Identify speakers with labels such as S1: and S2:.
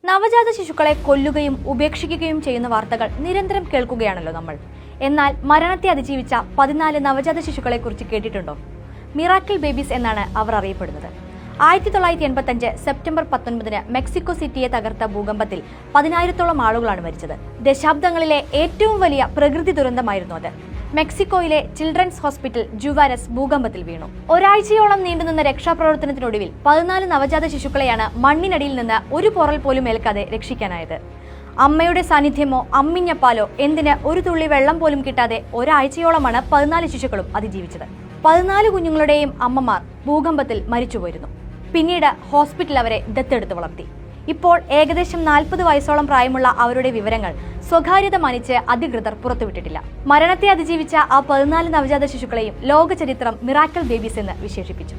S1: നവജാത ശിശുക്കളെ കൊല്ലുകയും ഉപേക്ഷിക്കുകയും ചെയ്യുന്ന വാർത്തകൾ നിരന്തരം കേൾക്കുകയാണല്ലോ നമ്മൾ. എന്നാൽ മരണത്തെ അതിജീവിച്ച 14 നവജാത ശിശുക്കളെക്കുറിച്ച് കേട്ടിട്ടുണ്ടോ? മിറാക്കിൾ ബേബീസ് എന്നാണ് അവർ അറിയപ്പെടുന്നത്. 1985 സെപ്റ്റംബർ 19 മെക്സിക്കോ സിറ്റിയെ തകർത്ത ഭൂകമ്പത്തിൽ 10,000-ഓളം ആളുകളാണ് മരിച്ചത്. ദശാബ്ദങ്ങളിലെ ഏറ്റവും വലിയ പ്രകൃതി ദുരന്തമായിരുന്നു അത്. മെക്സിക്കോയിലെ ചിൽഡ്രൻസ് ഹോസ്പിറ്റൽ ജുവാരസ് ഭൂകമ്പത്തിൽ വീണു. ഒരാഴ്ചയോളം നീണ്ടുനിന്ന രക്ഷാപ്രവർത്തനത്തിനൊടുവിൽ 14 നവജാത ശിശുക്കളെയാണ് മണ്ണിനടിയിൽ നിന്ന് ഒരു പോറൽ പോലും ഏൽക്കാതെ രക്ഷിക്കാനായത്. അമ്മയുടെ സാന്നിധ്യമോ അമ്മിഞ്ഞപ്പാലോ എന്തിന് ഒരു തുള്ളി വെള്ളം പോലും കിട്ടാതെ ഒരാഴ്ചയോളമാണ് 14 ശിശുക്കളും അതിജീവിച്ചത്. 14 കുഞ്ഞുങ്ങളുടെയും അമ്മമാർ ഭൂകമ്പത്തിൽ മരിച്ചുപോയിരുന്നു. പിന്നീട് ഹോസ്പിറ്റൽ അവരെ ദത്തെടുത്ത് വളർത്തി. ഇപ്പോൾ ഏകദേശം 40 വയസ്സോളം പ്രായമുള്ള അവരുടെ വിവരങ്ങൾ സ്വകാര്യത മാനിച്ച് അധികൃതർ പുറത്തുവിട്ടിട്ടില്ല. മരണത്തെ അതിജീവിച്ച ആ 14 നവജാത ശിശുക്കളെയും ലോക ചരിത്രം മിറാക്കിൾ ബേബീസ് എന്ന് വിശേഷിപ്പിച്ചു.